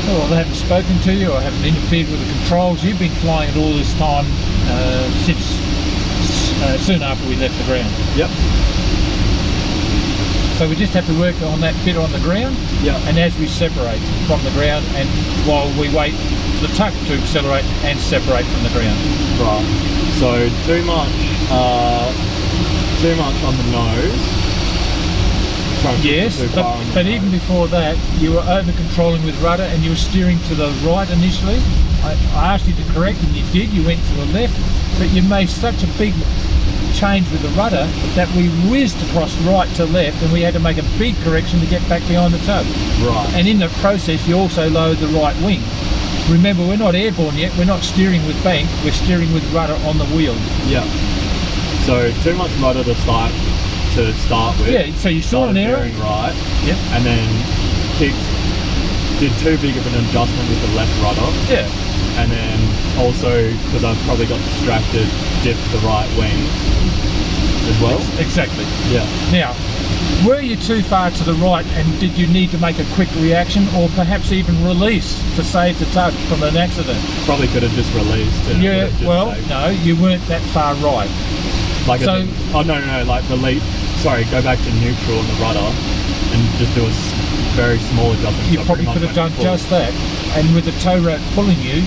Well, they haven't spoken to you or haven't interfered with the controls. You've been flying it all this time since soon after we left the ground. Yep. So we just have to work on that bit on the ground. Yep. And as we separate from the ground, and while we wait for the tug to accelerate and separate from the ground. Right. So too much on the nose. Yes, but even before that, you were over controlling with rudder and you were steering to the right initially. I asked you to correct and you did. You went to the left, but you made such a big change with the rudder that we whizzed across right to left, and we had to make a big correction to get back behind the tug. Right. And in the process, you also lowered the right wing. Remember, we're not airborne yet. We're not steering with bank. We're steering with rudder on the wheel. Yeah. So too much rudder to start with. Yeah. So you saw an error. Right. Yep. And then did too big of an adjustment with the left rudder. Yeah. And then also, because I probably got distracted, dipped the right wing as well. Exactly. Yeah. Now, were you too far to the right, and did you need to make a quick reaction, or perhaps even release to save the tug from an accident? Probably could have just released. Yeah. Well, no, you weren't that far right. Like so, no, like release. Sorry, go back to neutral on the rudder and just do a very small adjustment. You probably could have done just that, and with the tow rope pulling you,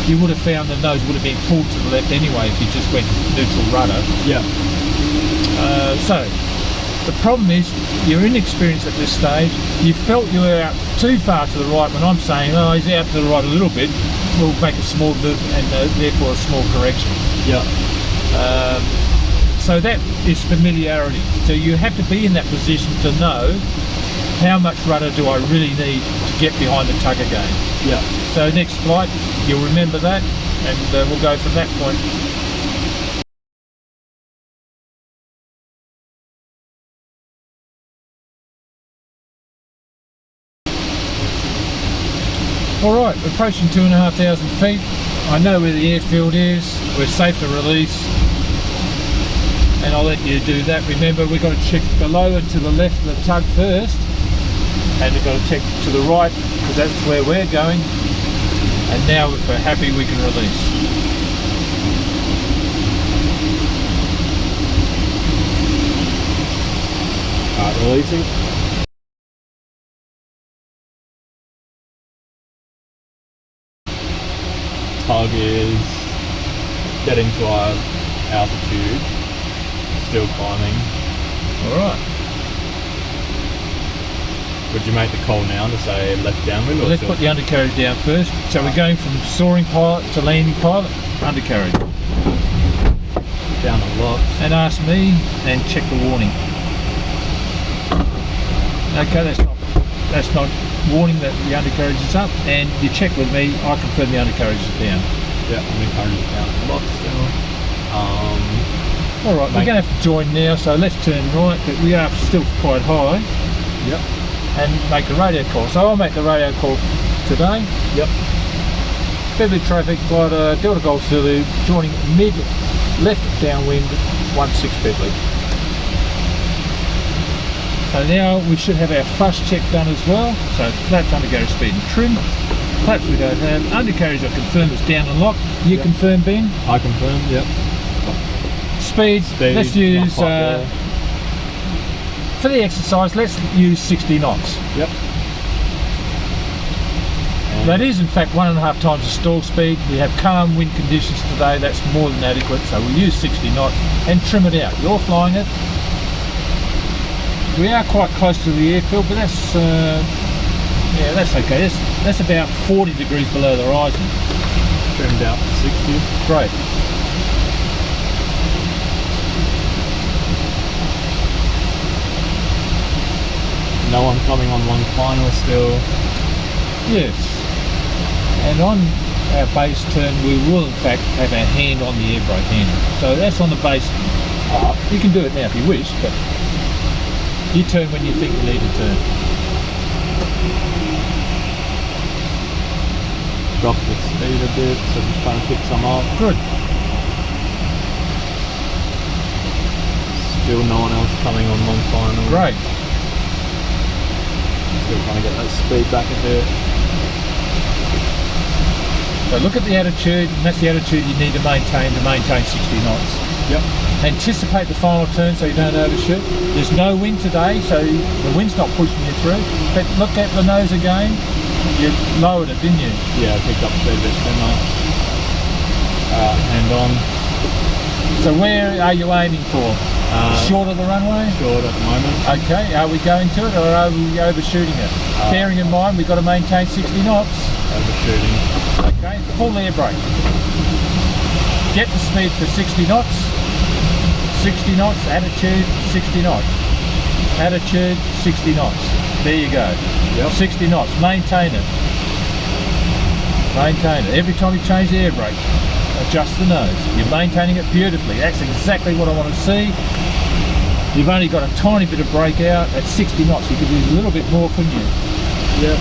you would have found the nose would have been pulled to the left anyway if you just went neutral rudder. Yeah. So the problem is you're inexperienced at this stage. You felt you were out too far to the right when I'm saying, oh, he's out to the right a little bit. We'll make a small move and therefore a small correction. Yeah. So that is familiarity. So you have to be in that position to know how much rudder do I really need to get behind the tug again. Yeah. So next flight, you'll remember that, and we'll go from that point. All right, approaching 2,500 feet. I know where the airfield is. We're safe to release. And I'll let you do that. Remember, we've got to check below and to the left of the tug first, and we've got to check to the right because that's where we're going. And now if we're happy, we can release. Releasing. Tug is getting to our altitude. Still climbing. Alright. Would you make the call now to say left downwind? Well, let's put the undercarriage down first. So we're going from soaring pilot to landing pilot, undercarriage. Down a lot. And ask me and check the warning. Okay, that's not warning that the undercarriage is up, and you check with me, I confirm the undercarriage is down. Yeah, undercarriage is down a lot still. Alright, we're going to have to join now, so let's turn right, but we are still quite high. Yep. And make the radio call. So I'll make the radio call today. Yep. Beverly traffic, Delta Golf Zulu, joining mid left downwind 16 Beverly. So now we should have our flush check done as well. So flaps, undercarriage speed and trim. Flaps we don't have. Undercarriage I confirm is down and locked. You confirm, Ben? I confirm, yep. Speed, let's use, for the exercise, let's use 60 knots. Yep. That is in fact 1.5 times the stall speed. We have calm wind conditions today, that's more than adequate, so we'll use 60 knots and trim it out. You're flying it. We are quite close to the airfield, but that's, yeah, that's okay. That's about 40 degrees below the horizon. Trimmed out to 60. Great. No one coming on long final still. Yes. And on our base turn, we will in fact have our hand on the air brake handle. So that's on the base. You can do it now if you wish, but you turn when you think you need to turn. Drop the speed a bit, so just trying to pick some up. Good. Still no one else coming on long final. Great. Still trying to get that speed back a bit. So look at the attitude, and that's the attitude you need to maintain 60 knots. Yep. Anticipate the final turn so you don't overshoot. There's no wind today, so the wind's not pushing you through. But look at the nose again. You lowered it, didn't you? Yeah, I picked up speed a bit too much. Hand on. So where are you aiming for? Short of the runway? Short at the moment. Okay, are we going to it or are we overshooting it? Bearing in mind we've got to maintain 60 knots. Overshooting. Okay, full air brake. Get the speed for 60 knots. 60 knots, attitude, 60 knots. Attitude, 60 knots. There you go. Yep. 60 knots, maintain it. Maintain it. Every time you change the air brake, adjust the nose. You're maintaining it beautifully. That's exactly what I want to see. You've only got a tiny bit of brake out at 60 knots. You could use a little bit more, couldn't you? Yep.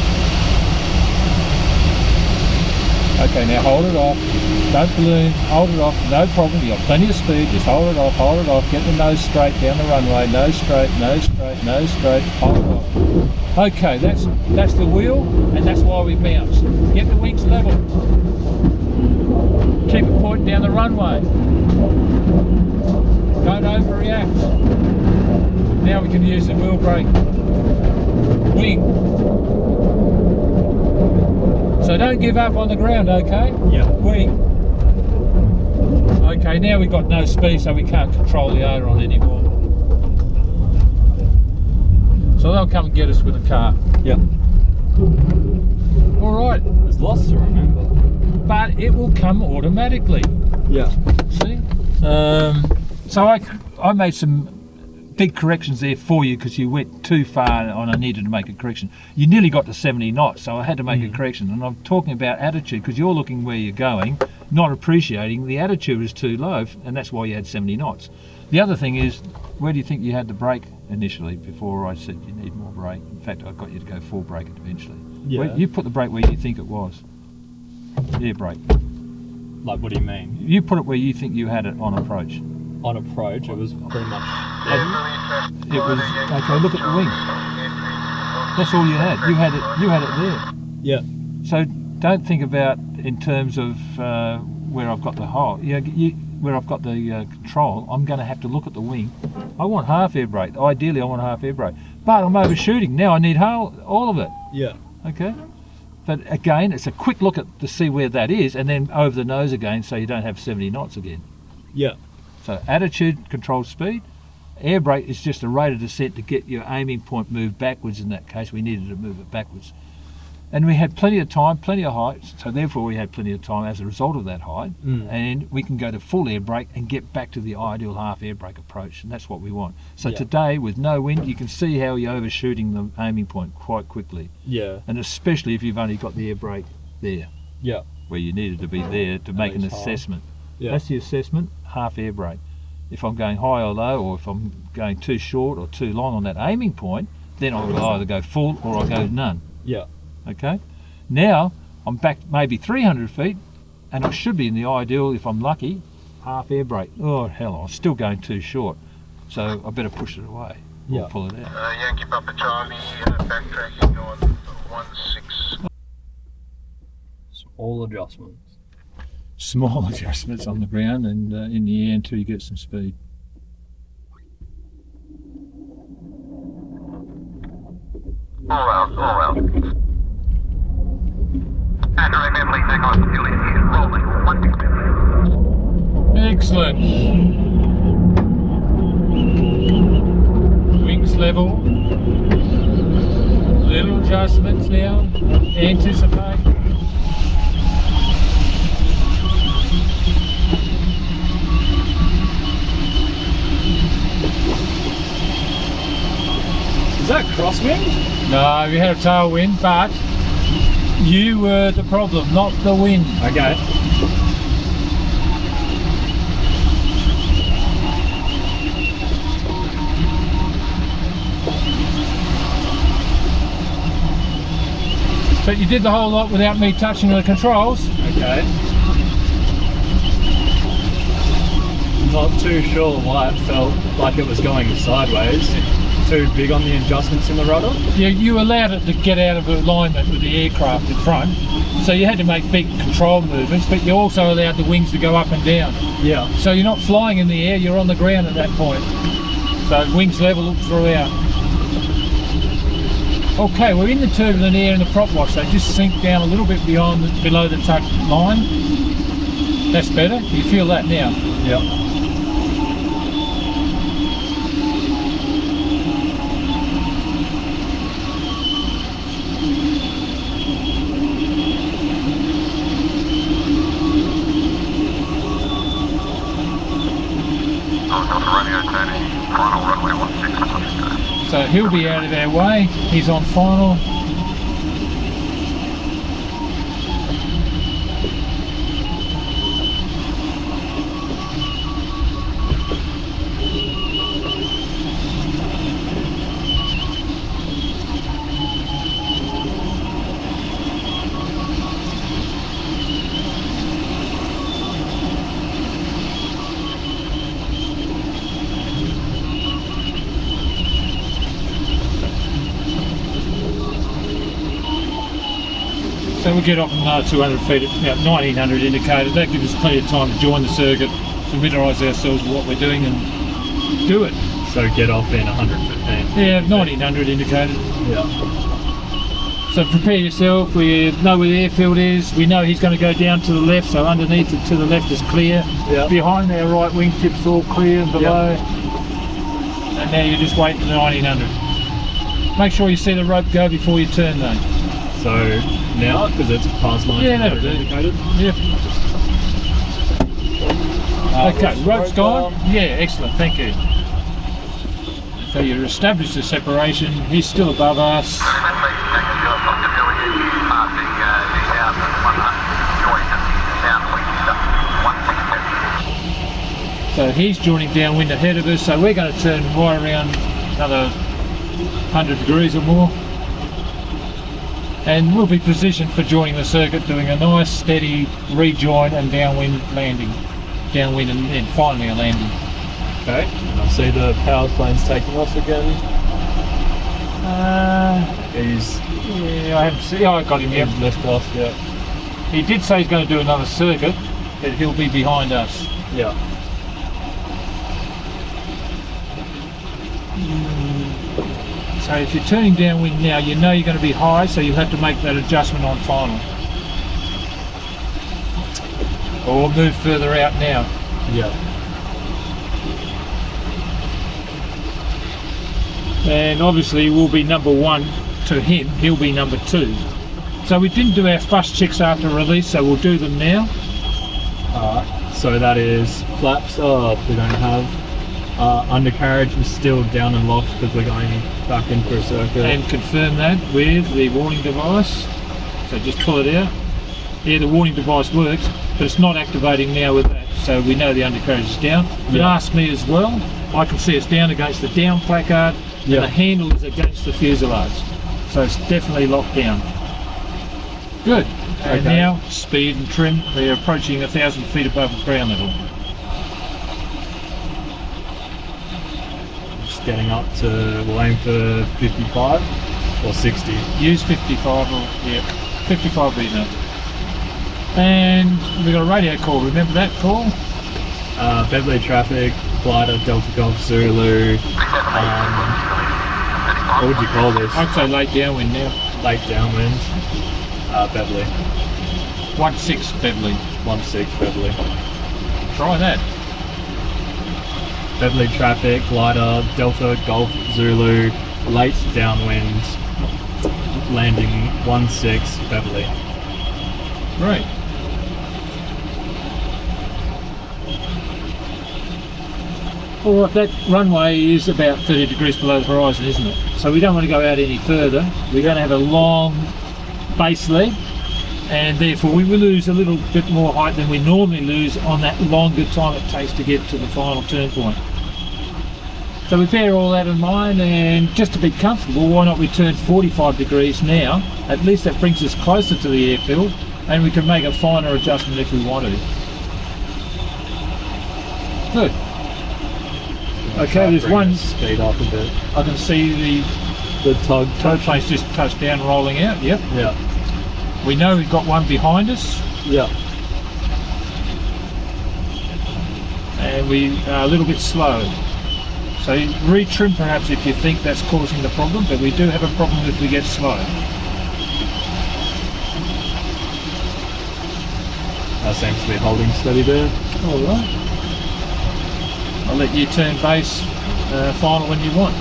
Okay, now hold it off. Don't balloon. Hold it off. No problem. You've got plenty of speed. Just hold it off. Hold it off. Get the nose straight down the runway. Nose straight. Nose straight. Nose straight. Hold it off. Okay, that's the wheel, and that's why we bounce. Get the wings level. Keep it pointing down the runway. Don't overreact. Now we can use the wheel brake. Wing. So don't give up on the ground, okay? Yeah. Wing. Okay, now we've got no speed, so we can't control the aileron anymore. So they'll come and get us with a car. Yep. All right. There's lots to remember. But it will come automatically. Yeah. See? So I made some big corrections there for you because you went too far and I needed to make a correction. You nearly got to 70 knots, so I had to make a correction. And I'm talking about attitude because you're looking where you're going, not appreciating the attitude is too low, and that's why you had 70 knots. The other thing is, where do you think you had the brake initially before I said you need more brake? In fact, I got you to go full brake eventually. Yeah. You put the brake where you think it was. Air brake. Like, what do you mean? You put it where you think you had it on approach. On approach, it was pretty much. It was okay. Look at the wing. That's all you had. You had it. You had it there. Yeah. So don't think about in terms of where I've got the hole. Where I've got the control. I'm going to have to look at the wing. I want half air brake. Ideally, I want half air brake. But I'm overshooting now. I need all of it. Yeah. Okay. But again, it's a quick look to see where that is, and then over the nose again, so you don't have 70 knots again. Yeah. So attitude controls speed. Air brake is just a rate of descent to get your aiming point moved backwards. In that case, we needed to move it backwards. And we had plenty of time, plenty of height, so therefore we had plenty of time as a result of that height. And we can go to full air brake and get back to the ideal half air brake approach, and that's what we want. So today, with no wind, you can see how you're overshooting the aiming point quite quickly. Yeah. And especially if you've only got the air brake there. Yeah. Where you needed to be there to make an assessment. Yeah. That's the assessment, half air brake. If I'm going high or low, or if I'm going too short or too long on that aiming point, then I will either go full or I'll go none. Yeah. Okay? Now, I'm back maybe 300 feet, and I should be in the ideal, if I'm lucky, half air brake. Oh, hell, I'm still going too short. So I better push it away. Yeah. Or pull it out. Yankee Papa Charlie, backtracking on 16. All adjustments. Small adjustments on the ground and in the air until you get some speed. All out. And remember, take off the Juliet, rolling, 160. Excellent. Wings level. Little adjustments now. Anticipate. Is that crosswind? No, we had a tailwind, but you were the problem, not the wind. Okay. But you did the whole lot without me touching the controls. Okay. Not too sure why it felt like it was going sideways. too big on the adjustments in the rudder. You allowed it to get out of alignment with the aircraft in front, so you had to make big control movements, but you also allowed the wings to go up and down. Yeah. So you're not flying in the air, you're on the ground at that point. So wings level throughout. Okay, we're in the turbulent air and the prop wash, so just sink down a little bit below the tuck line. That's better. You feel that now? Yeah. Romeo turning final runway 16. So he'll be out of our way. He's on final. So we'll get off another 200 feet at about 1900 indicated. That gives us plenty of time to join the circuit, familiarise ourselves with what we're doing and do it. So get off in 115. Yeah, 1900 indicated. Yeah. So prepare yourself. We know where the airfield is. We know he's going to go down to the left, so underneath it to the left is clear. Yeah. Behind our right wingtip's all clear and below. Yeah. And now you're just waiting for the 1900. Make sure you see the rope go before you turn though. So now, because it's past 900 that'll do. indicated. Yep. Okay, rope's gone. Yeah, excellent, thank you. So you established the separation. He's still above us. So he's joining downwind ahead of us, so we're going to turn right around another 100 degrees or more. And we'll be positioned for joining the circuit, doing a nice steady rejoin and downwind landing. Downwind and then finally a landing. Okay, and I see the power plane's taking off again. Yeah, I haven't seen. Oh, I got him. Yep. He's left off. Yeah. He did say he's going to do another circuit, but he'll be behind us. Yeah. So if you're turning downwind now, you know you're going to be high, so you'll have to make that adjustment on final. Or move further out now. Yeah. And obviously we'll be number one to him, he'll be number two. So we didn't do our fuss checks after release, so we'll do them now. So that is flaps, we don't have. Undercarriage is still down and locked because we're going back in for a circuit. And confirm that with the warning device. So just pull it out. Yeah, the warning device works, but it's not activating now with that. So we know the undercarriage is down. It asks me as well. I can see it's down against the down placard. And the handle is against the fuselage. So it's definitely locked down. Good. And now, speed and trim. We're approaching 1,000 feet above ground level. Just getting up to, we'll aim for 55 or 60. Use 55 or, yeah, 55 will be enough. And we got a radio call, remember that call? Beverly traffic, glider, Delta Golf, Zulu. What would you call this? I'd say late downwind now. Late downwind. Beverly. 1-6 Beverly. 1-6 Beverly. Try that. Beverly traffic, glider, Delta Golf, Zulu, late downwind, landing 1-6 Beverly. Right. Well, that runway is about 30 degrees below the horizon, isn't it? So we don't want to go out any further. We're going to have a long base leg, and therefore we will lose a little bit more height than we normally lose on that longer time it takes to get to the final turn point. So we bear all that in mind, and just to be comfortable, why not we turn 45 degrees now? At least that brings us closer to the airfield, and we can make a finer adjustment if we want to. Good. Okay, there's Bring one. the speed up a bit. I can see The tug. the tow plane's just touched down, rolling out. Yep. Yeah. We know we've got one behind us, Yeah. and we are a little bit slow. So retrim perhaps if you think that's causing the problem, but we do have a problem if we get slow. That seems to be holding steady there. All right. I'll let you turn base final when you want.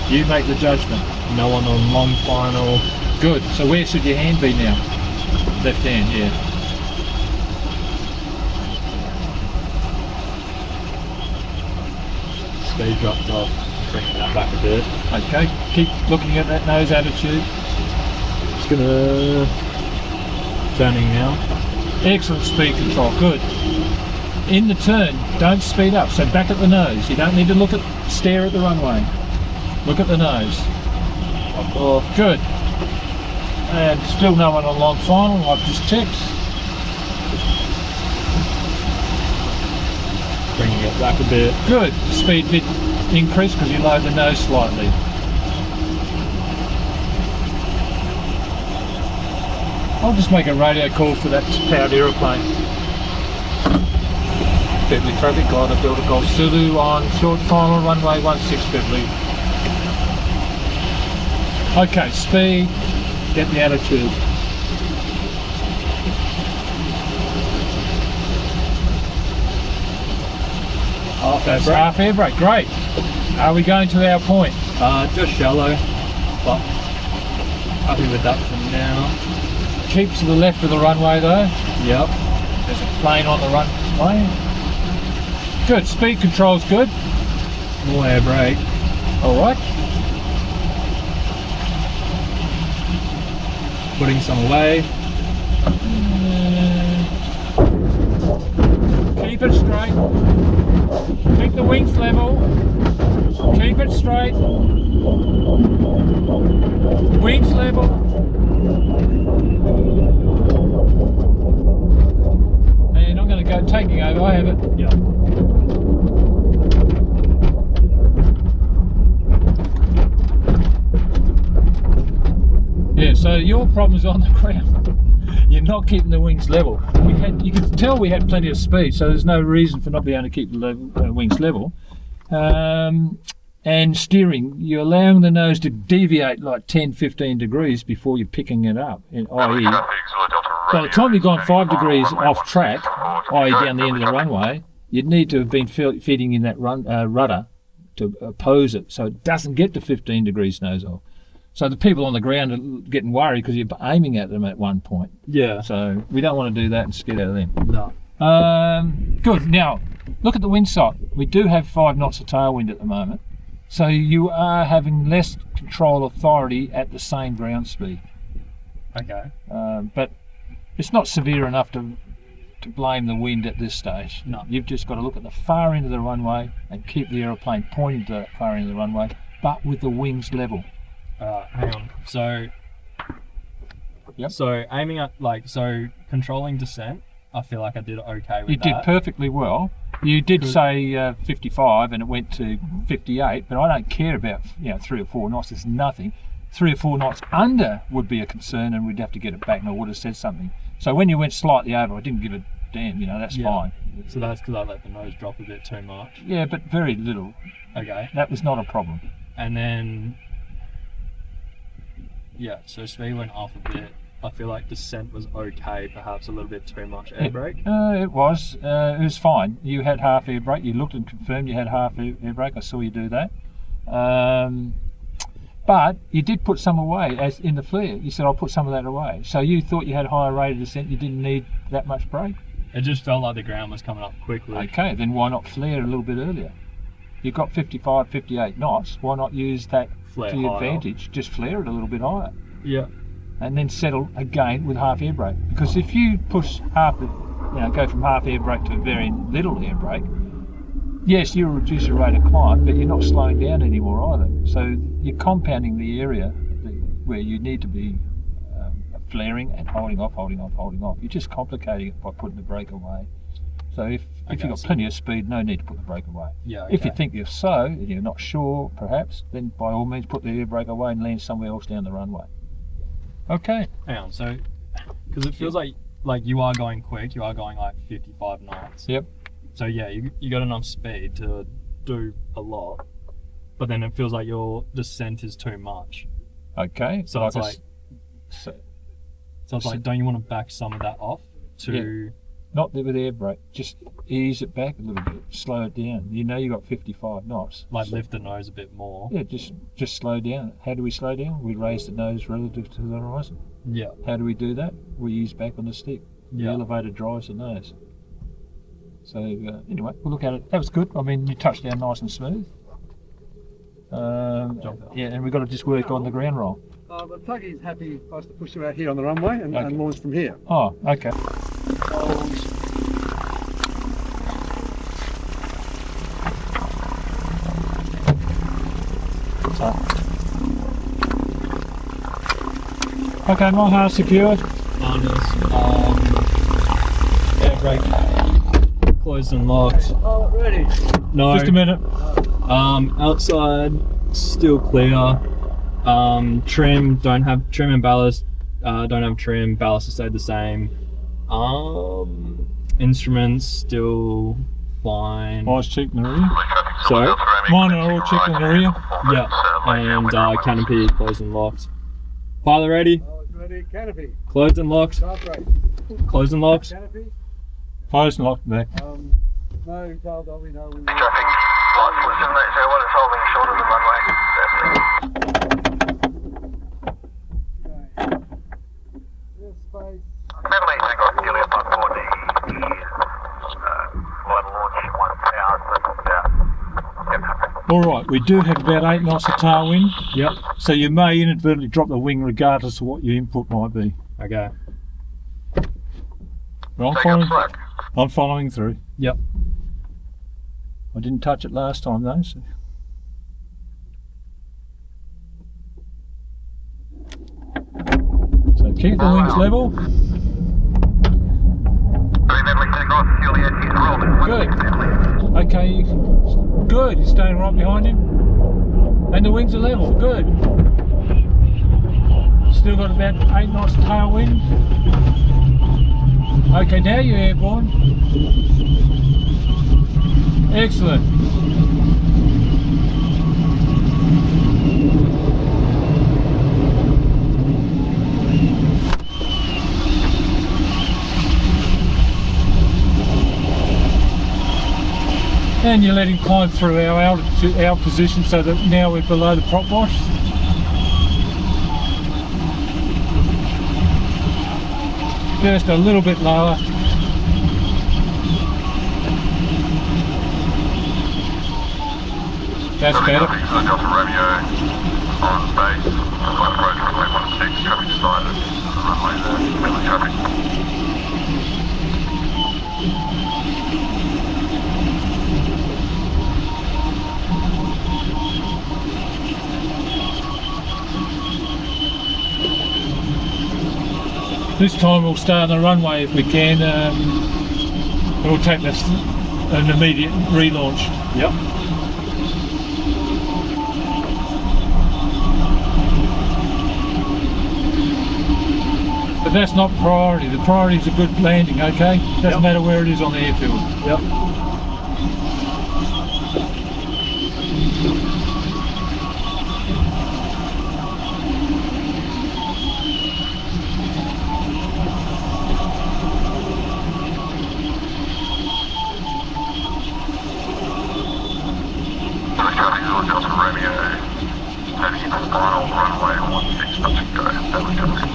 You make the judgment. No one on long final. Good. So where should your hand be now? Left hand, yeah. Speed dropped off. Bringing that back a bit. Okay. Keep looking at that nose attitude. Just gonna turning now. Excellent speed control. Good. In the turn, don't speed up. So back at the nose. You don't need to stare at the runway. Look at the nose. Off. Good. And still no one on long final. I've just checked. Bringing it back a bit. Good. The speed did increase because you lowered the nose slightly. I'll just make a radio call for that powered aeroplane. Beverly traffic, glider Delta Golf Zulu on short final, runway 16 Beverly. Okay, speed, get the attitude. That's half air brake, great. Are we going to our point? Just shallow, but happy with that for now. Keep to the left of the runway though. Yep. There's a plane on the runway. Good, speed control's good. More air brake. All right. Putting some away. Keep it straight. Keep the wings level. Keep it straight. Wings level. And I'm going to go taking over. I have it. Yep. Yeah, so your problem's on the ground. You're not keeping the wings level. You could tell we had plenty of speed, so there's no reason for not being able to keep the wings level. And steering, you're allowing the nose to deviate like 10-15 degrees before you're picking it up, i.e. by the time you've gone 5 degrees off track, i.e. down the end of the runway, you'd need to have been feeding in that rudder to oppose it so it doesn't get to 15 degrees nose off. So the people on the ground are getting worried because you're aiming at them at one point. Yeah. So we don't want to do that and skid out of them. No. Good. Now, look at the wind sight. We do have 5 knots of tailwind at the moment. So you are having less control authority at the same ground speed. Okay. But it's not severe enough to blame the wind at this stage. No. You've just got to look at the far end of the runway and keep the aeroplane pointing to that far end of the runway, but with the wings level. Hang on. So, Yep. so aiming at controlling descent, I feel like I did okay with You that. did perfectly well. You did Good. say 55 and it went to 58, but I don't care about 3 or 4 knots. There's nothing. 3 or 4 knots under would be a concern, and we'd have to get it back, and I would have said something. So when you went slightly over, I didn't give a damn. That's Yeah. fine. So that's because I let the nose drop a bit too much. Yeah, but very little. Okay. That was not a problem. And then, yeah, so speed went off a bit. I feel like descent was okay, perhaps a little bit too much air brake. It was. It was fine. You had half air brake. You looked and confirmed you had half air brake. I saw you do that. But you did put some away, as in the flare. You said, I'll put some of that away. So you thought you had higher rate of descent. You didn't need that much brake. It just felt like the ground was coming up quickly. Okay, then why not flare a little bit earlier? You've got 55, 58 knots. Why not use that Flare to your higher. advantage? Just flare it a little bit higher. Yeah. And then settle again with half air brake. Because if you push go from half air brake to very little air brake, yes, you'll reduce your rate of climb, but you're not slowing down anymore either. So you're compounding the area where you need to be flaring and holding off. You're just complicating it by putting the brake away. So If you've got plenty of speed, no need to put the brake away. Yeah. If you okay. think you're slow and you're not sure, perhaps, then by all means put the air brake away and land somewhere else down the runway. Okay. Hang on, so because it feels like you are going quick, you are going like 55 knots. Yep. So yeah, you got enough speed to do a lot, but then it feels like your descent is too much. Okay. So it's like, so it's like, don't you want to back some of that off to? not with air brake, just ease it back a little bit, slow it down. You know you got 55 knots. Like lift the nose a bit more. Yeah, just slow down. How do we slow down? We raise the nose relative to the horizon. Yeah. How do we do that? We ease back on the stick. The Yeah. elevator drives the nose. So anyway, we'll look at it. That was good. I mean, you touched down nice and smooth. Yeah, and we've got to just work on the ground roll. The Tuggy's happy for us to push her out here on the runway and launch from here. Oh, okay. So. Okay, my heart secured. Harness, air brake closed and locked. Oh, ready. No. Just a minute. Outside still clear. Trim and ballast. Don't have trim. Ballast has stayed the same. Instruments still fine. Mine's cheek in the rear. Sorry. Mine are all cheek in the rear. Yeah. And canopy closed and locked. Pilot ready. Oh, it's ready. Canopy. Closed and locked. Start rate. Closed and locked. Canopy. Closed and locked back. No, Carl, we know. Traffic, flight 780 is holding short of the runway. Okay. Yes, space. 780 takeoff, Juliet, Park 4D. Flight launch 1,000 out. Yep, traffic. All right, we do have about 8 knots of tailwind, Yep. so you may inadvertently drop the wing regardless of what your input might be. Okay. But Take up slack. I'm following through. Yep. I didn't touch it last time though. So. So keep the wings level. Ready, takeoff, Juliet is rolling. Good. Okay, good. You're staying right behind him. And the wings are level. Good. Still got about 8 knots tailwind. Okay, now you're airborne. Excellent. And you let him climb through our altitude, our position, so that now we're below the prop wash. Just a little bit lower. That's better. Delta Romeo on base. Flight approach runway 16. Traffic decided. Runway there. Friendly traffic. This time we'll stay on the runway if we can. We'll take an immediate relaunch. Yep. But that's not priority. The priority is a good landing, okay? Doesn't Yep. matter where it is on the airfield. Yep. Traffic is on Delta Romeo. Heading into final runway 16. Touch and go. Friendly traffic.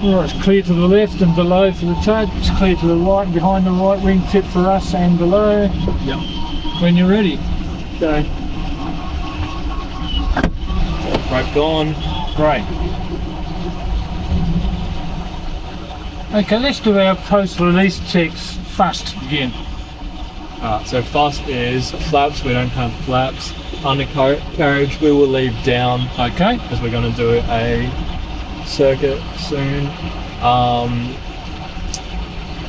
Right, it's clear to the left and below for the tug. It's clear to the right and behind the right wingtip for us and below. Yep. When you're ready. Okay. Rope gone. Great. Okay, let's do our post-release checks fast again. So fast is flaps, we don't have flaps. Undercarriage we will leave down Okay. because we're going to do a circuit soon.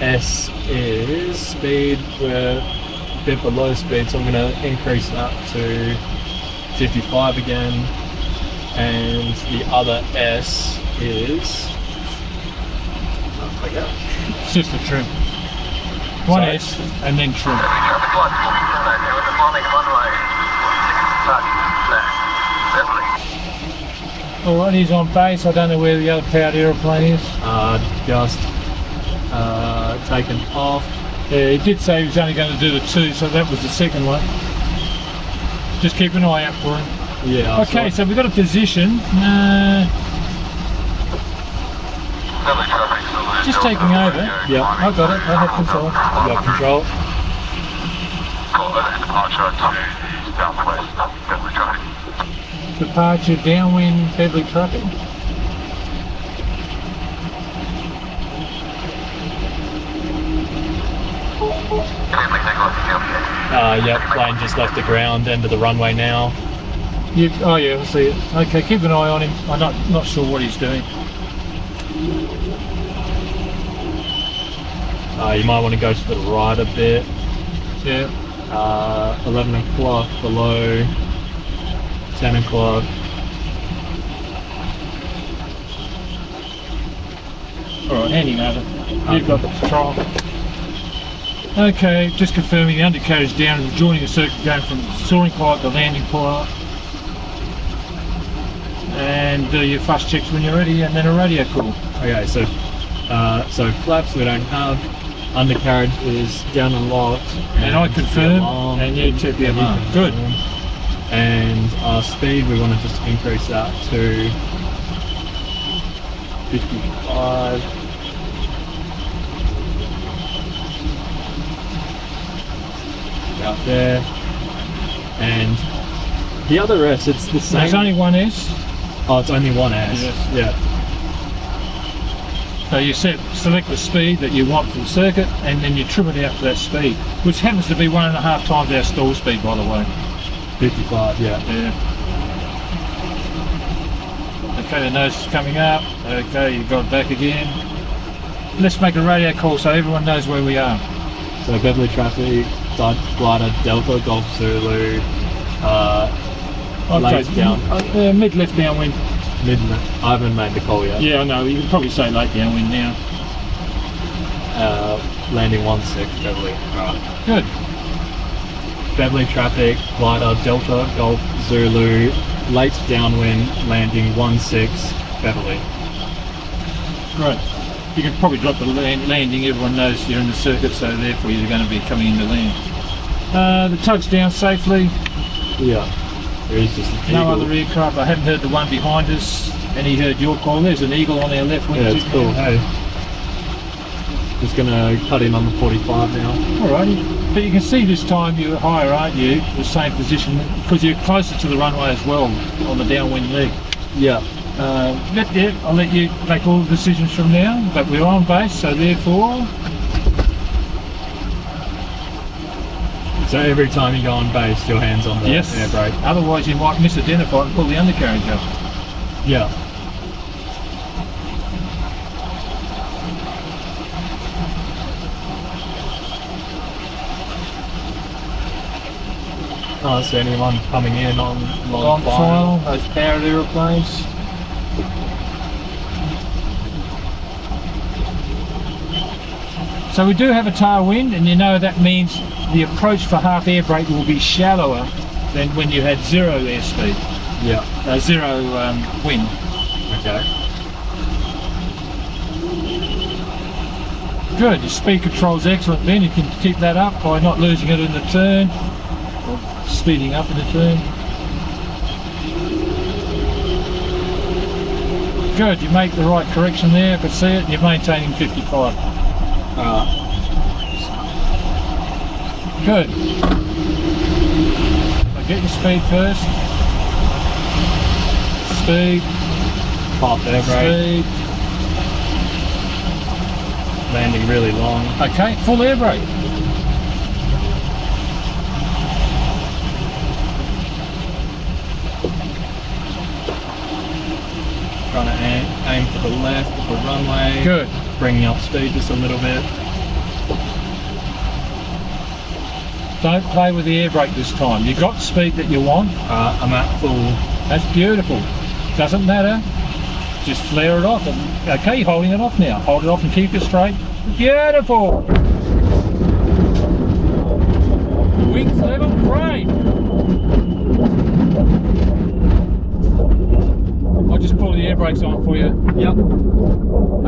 S is speed, we're a bit below speed, so I'm going to increase that to 55 again. And the other S is... It's just a trim. One Sorry? S and then trim. Traffic light 47 here in the morning runway. 16 Alright, he's on base. I don't know where the other powered aeroplane is. Just taken off. Yeah, he did say he was only going to do the 2, so that was the second one. Just keep an eye out for him. Yeah. I Okay, saw so we've got a position. Just taking over. Yeah. I got it. I have control. you got control. Departure to the southwest, Beverly traffic. Departure downwind Beverly traffic. Yep, plane just left the ground, end of the runway now. Oh yeah, I see it. Okay, keep an eye on him. I'm not sure what he's doing. You might want to go to the right a bit. Yeah. 11 o'clock below, 10 o'clock. Alright, handing over. You've got the control. Okay, just confirming the undercarriage down and joining the circuit going from soaring pilot to landing pilot. And do your fast checks when you're ready and then a radio call. Okay, so flaps we don't have. Undercarriage is down and locked. And I confirm, and you tip the alarm. Good. And our speed, we want to just increase that to 55. Out there. And the other S, it's the same. There's only one S. Oh, it's only one S. Yes. Yeah. So you select the speed that you want for the circuit and then you trim it out to that speed, which happens to be 1.5 times our stall speed, by the way. 55, yeah. Yeah. Okay, the nose is coming up. Okay, you've got it back again. Let's make a radio call so everyone knows where we are. So Beverly traffic, glider, Delta, Golf Zulu, lays down. Mid left downwind. I haven't made the call yet. Yeah, I know. You can probably say late downwind now. Landing 16 Beverly. Alright. Good. Beverly traffic, glider, Delta, Golf Zulu, late downwind, landing 16 Beverly. Right. You can probably drop the landing. Everyone knows you're in the circuit, so therefore you're going to be coming into land. The tug's down safely. Yeah. There is just an No eagle. other aircraft. I haven't heard the one behind us, and he heard your call. There's an eagle on our left wing. Yeah, it's cool. Hey. Just gonna cut in on the 45 now. Alrighty. But you can see this time you're higher, aren't you? The same position, because you're closer to the runway as well on the downwind leg. Yeah. I'll let you make all the decisions from now, but we're on base, so therefore... So every time you go on base, your hand's on the Yes. air brake. Otherwise you might misidentify and pull the undercarriage up. Yeah. Can't see anyone coming in on long file, those powered aeroplanes. So we do have a tailwind, and you know that means the approach for half air brake will be shallower than when you had zero airspeed, Yeah. zero wind. Okay. Good, your speed control's excellent then, you can keep that up by not losing it in the turn, or speeding up in the turn. Good, you make the right correction there, I could see it, you're maintaining 55. Good. So get your speed first. Speed. Half air brake. Speed. Landing really long. Okay, full air brake. Trying to aim for the left of the runway. Good. Bringing up speed just a little bit. Don't play with the air brake this time. You got the speed that you want. I'm at full. That's beautiful. Doesn't matter. Just flare it off. And, okay, you're holding it off now. Hold it off and keep it straight. Beautiful. Wings level, great. I'll just pull the air brakes on for you. Yep.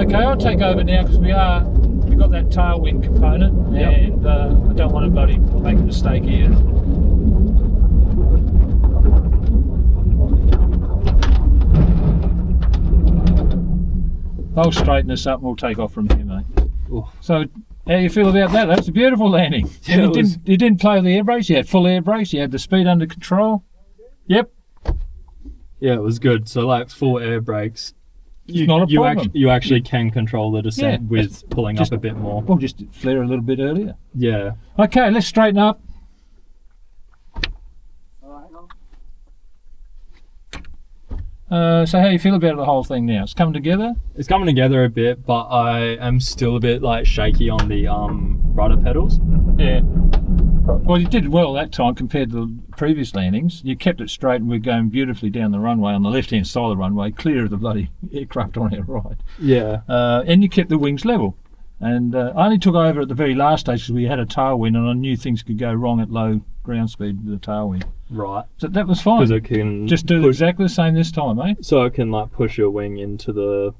Okay, I'll take over now because we've got that tailwind component, Yep. and I don't want to make a mistake here. I'll straighten this up and we'll take off from here, mate. Ooh. So, how do you feel about that? That's a beautiful landing. Yeah, you didn't play with the air brakes, you had full air brakes, you had the speed under control. Yep. Yeah, it was good. So like full air brakes. It's not a problem. You actually can control the descent Yeah, with pulling just- up a bit more. We'll just flare a little bit earlier. Yeah. Okay, let's straighten up. So how do you feel about the whole thing now? It's coming together? It's coming together a bit, but I am still a bit like shaky on the rudder pedals. Yeah. Well, you did well that time compared to the previous landings. You kept it straight and we're going beautifully down the runway on the left-hand side of the runway, clear of the bloody aircraft on our right. Yeah. And you kept the wings level. And I only took over at the very last stage because we had a tailwind and I knew things could go wrong at low ground speed with the tailwind. Right. So that was fine. Because it can Just do push, exactly the same this time, eh? so it can like push your wing into the.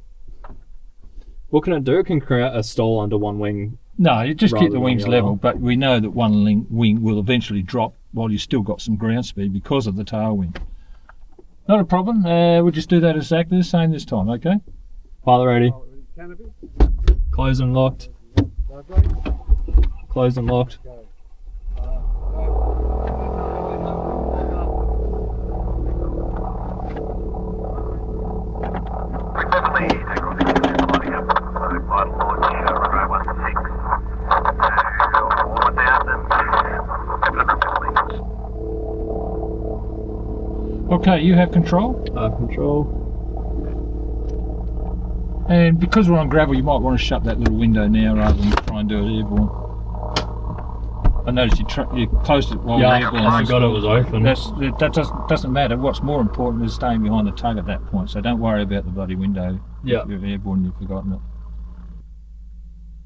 What can it do? It can create a stall under one wing. No, you just Rather keep the than wings the level, other. but we know that one wing will eventually drop while you've still got some ground speed because of the tailwind. Not a problem. We'll just do that exactly the same this time, okay? Pilot ready. Canopy. Closed and locked. Closed and locked. Successfully takeoff into lining up. So final launch, runway 16. Warm it down and open up the please. Okay, you have control. Control. And because we're on gravel, you might want to shut that little window now rather than try and do it airborne. I noticed you closed it while Yeah, airborne. I forgot it was open. That doesn't matter. What's more important is staying behind the tug at that point. So don't worry about the bloody window. Yeah. If you're airborne, you've forgotten it.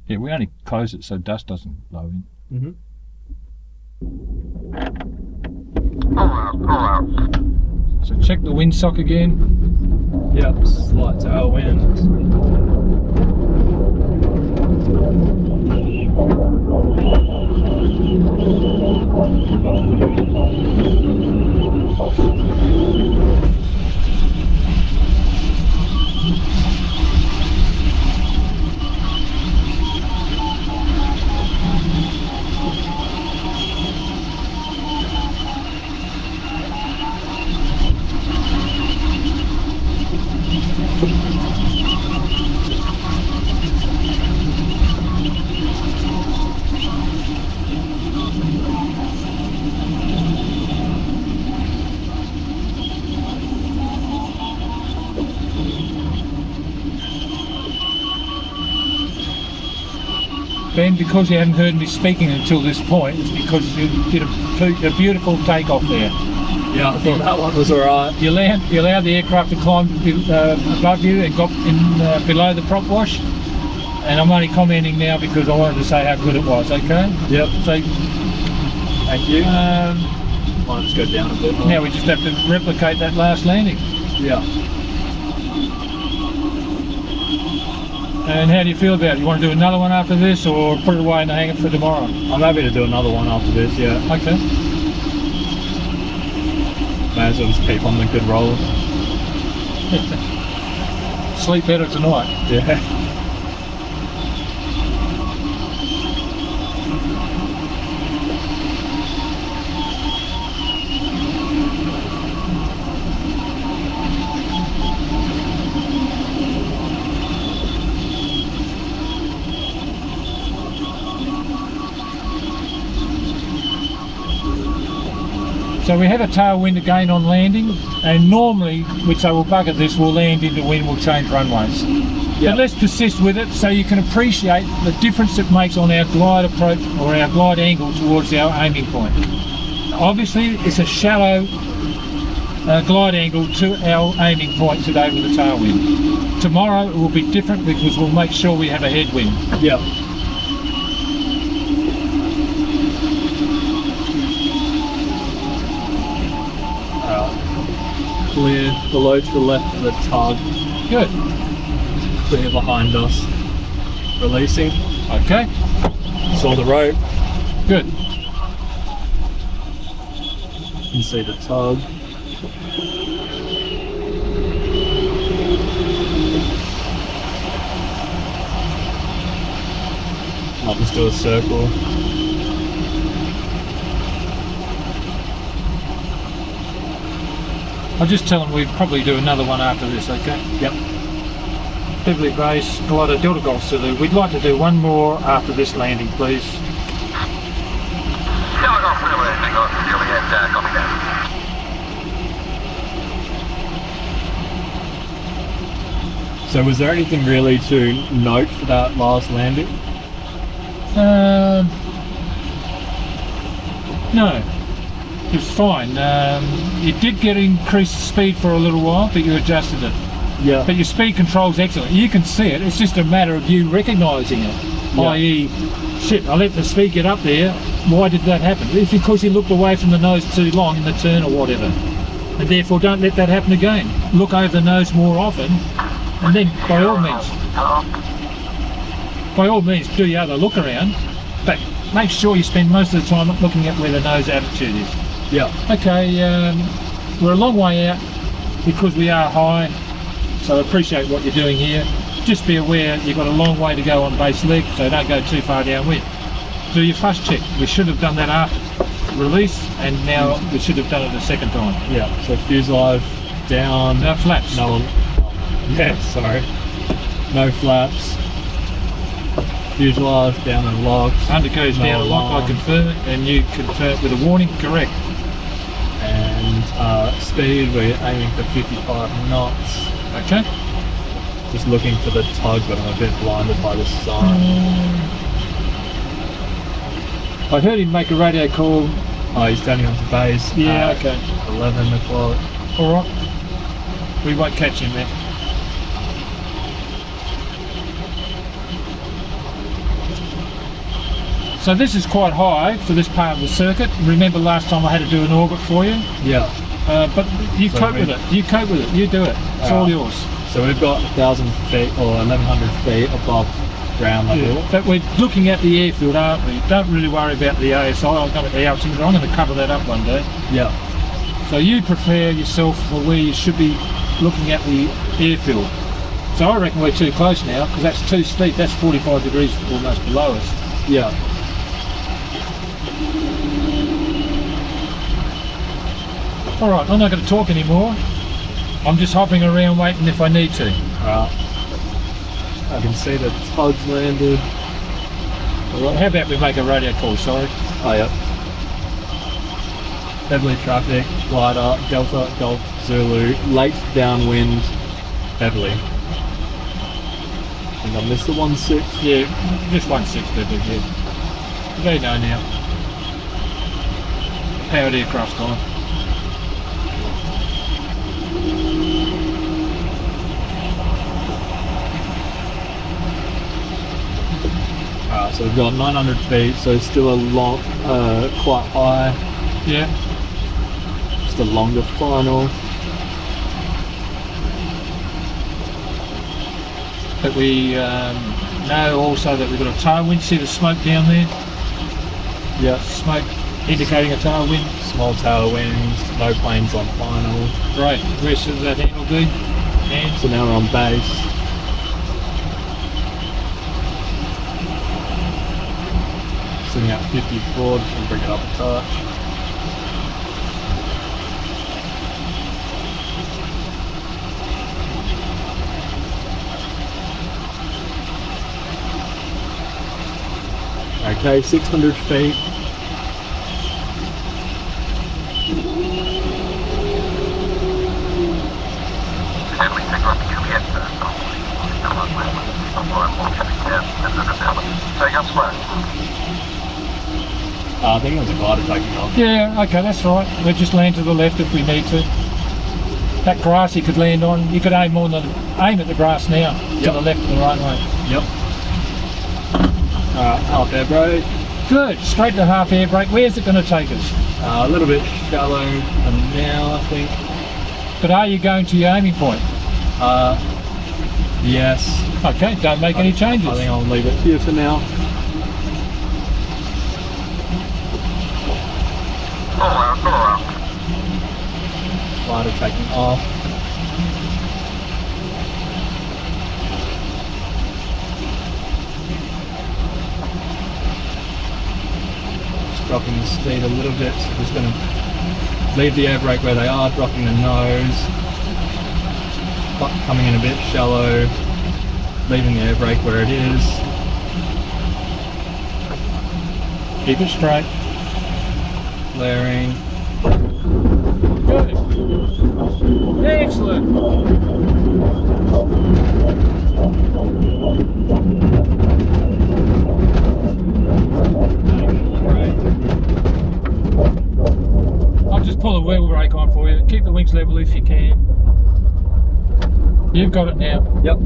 Yeah, we only close it so dust doesn't blow in. Mm-hmm. All out. So check the windsock again. Yep, slight tailwind. Ben, because you haven't heard me speaking until this point, it's because you did a beautiful takeoff there. Yeah, I thought that one was alright. You allowed the aircraft to climb above you and got in below the prop wash. And I'm only commenting now because I wanted to say how good it was, okay? Yep. So Thank you. Might just go down a bit more. now we just have to replicate that last landing. Yeah. And how do you feel about it? You want to do another one after this or put it away and hang it for tomorrow? I'm happy to do another one after this, yeah. Okay. May as well just keep on the good roll. sleep better tonight. Yeah. So we have a tailwind again on landing, and normally we'd say, well, bugger this, we'll land into wind, we'll change runways. But let's persist with it so you can appreciate the difference it makes on our glide approach or our glide angle towards our aiming point. Obviously, it's a shallow glide angle to our aiming point today with the tailwind. Tomorrow it will be different because we'll make sure we have a headwind. Yeah. Clear below to the left of the tug. Good. Clear behind us. Releasing. Okay. Saw the rope. Good. You can see the tug. I'll just do a circle. I'll just tell them we'd probably do another one after this, okay? Yep. Beverly Base, glider Delta Golf Zulu. We'd like to do one more after this landing, please. Delta Golf Zulu landing on Juliet, copy that. So was there anything really to note for that last landing? No, it was fine. You did get increased speed for a little while, but you adjusted it. Yeah. But your speed control's excellent. You can see it. It's just a matter of you recognising it. Yeah. I.e., shit, I let the speed get up there. Why did that happen? It's because you looked away from the nose too long in the turn or whatever. And therefore, don't let that happen again. Look over the nose more often, and then by all means, do your other look around. But make sure you spend most of the time looking at where the nose attitude is. Yeah. Okay, we're a long way out because we are high, so I appreciate what you're doing here. Just be aware you've got a long way to go on base leg, so don't go too far downwind. Do your fuss check. We should have done that after release, and now we should have done it a second time. Yeah. So fuselage down. No flaps. No. Yeah. Sorry. No flaps. Fuselage down and locked. Undercarriage down and lock, I alarm. confirm it, and you confirm it with a warning, correct. And speed, we're aiming for 55 knots. Okay. Just looking for the tug, but I'm a bit blinded by the sign. I heard him make a radio call. Oh, he's turning onto base. Yeah, at okay. 11 o'clock. Alright. We won't catch him there. So this is quite high for this part of the circuit. Remember last time I had to do an orbit for you? Yeah. But you So cope with it. You cope with it. You do it. It's all yours. So we've got 1,000 feet or 1,100 feet above ground level. Yeah. But we're looking at the airfield, aren't we? Don't really worry about the ASI. I'm going to cover that up one day. Yeah. So you prepare yourself for where you should be looking at the airfield. So I reckon we're too close now because that's too steep. That's 45 degrees almost below us. Yeah. All right, I'm not going to talk anymore. I'm just hopping around waiting if I need to. Alright. I can see the tug's landed. All right, how about we make a radio call, sorry. Oh, yeah. Beverly traffic, glider, Delta, Golf, Zulu, late downwind, Beverly. I think I missed the 1-6. Yeah, just 1-6 Beverly, yeah. They know now. Powered aircraft's gone. So we've got 900 feet, so still a long, quite high. Yeah. Just a longer final. But we know also that we've got a tailwind. See the smoke down there? Yeah. Smoke indicating a tailwind. Small tailwinds, no planes on final. Great. Where should that handle be? And So now we're on base. at 54, just gonna bring it up a touch. Okay, 600 feet. I think there's a glider taking off. Yeah, okay, that's right. We'll just land to the left if we need to. That grass you could land on, you could aim at the grass now, to the left of the runway. Yep. Alright, half air brake. Good, straight to half air brake. Where's it going to take us? A little bit shallow for now, I think. But are you going to your aiming point? Yes. Okay, don't make any changes. I think I'll leave it here for now. Glider taking off. Just dropping the speed a little bit, so just going to leave the air brake where they are, dropping the nose, but coming in a bit shallow, leaving the air brake where it is. Keep it straight. Flaring. Good. Excellent. I'll just pull the wheel brake on for you. Keep the wings level if you can. You've got it now. Yep.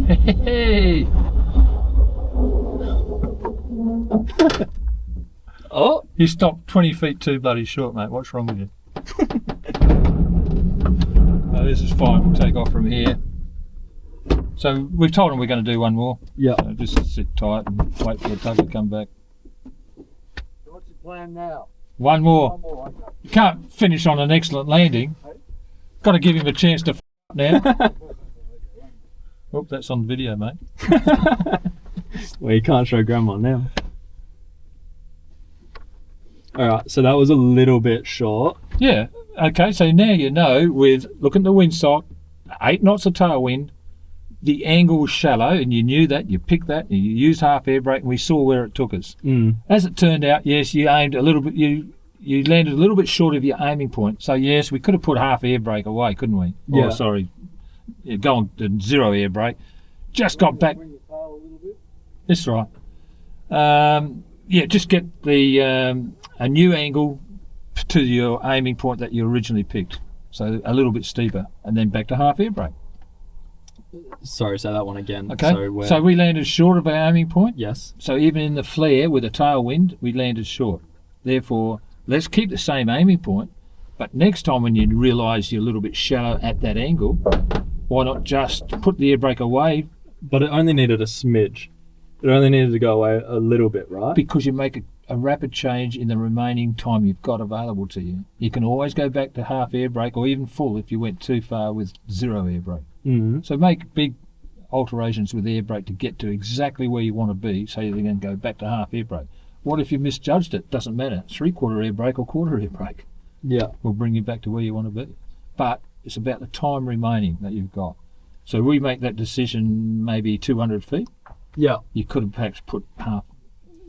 Hey. Oh, You stopped 20 feet too bloody short, mate. What's wrong with you? No, this is fine. We'll take off from here. So we've told them we're going to do one more. yeah. So just sit tight and wait for the tug to come back. What's your plan now? One more. One more, okay. You can't finish on an excellent landing. Got to give him a chance to f up now. Oh, that's on video, mate. Well, you can't show grandma now. Alright, so that was a little bit short. Yeah. Okay, so now you know with looking at the windsock, 8 knots of tailwind, the angle was shallow and you knew that, you picked that, and you used half air brake and we saw where it took us. As it turned out, yes, you aimed a little bit, you landed a little bit short of your aiming point. So yes, we could have put half air brake away, couldn't we? Yeah. Oh, sorry, go on to 0 air brake. Just got back. Bring your tail a little bit. That's right. Yeah, just get the a new angle to your aiming point that you originally picked. So a little bit steeper, and then back to half air brake. Sorry, say that one again. Okay. So we landed short of our aiming point. yes. So even in the flare with a tailwind, we landed short. Therefore, let's keep the same aiming point. But next time when you realise you're a little bit shallow at that angle, why not just put the air brake away? But it only needed a smidge. It only needed to go away a little bit, right? Because you make a rapid change in the remaining time you've got available to you. You can always go back to half air brake or even full if you went too far with 0 air brake. So make big alterations with air brake to get to exactly where you want to be, so you can go back to half air brake. What if you misjudged it? Doesn't matter. 3/4 air brake or 1/4 air brake Yeah. will bring you back to where you want to be. But it's about the time remaining that you've got. So we make that decision maybe 200 feet. Yeah. You could have perhaps put half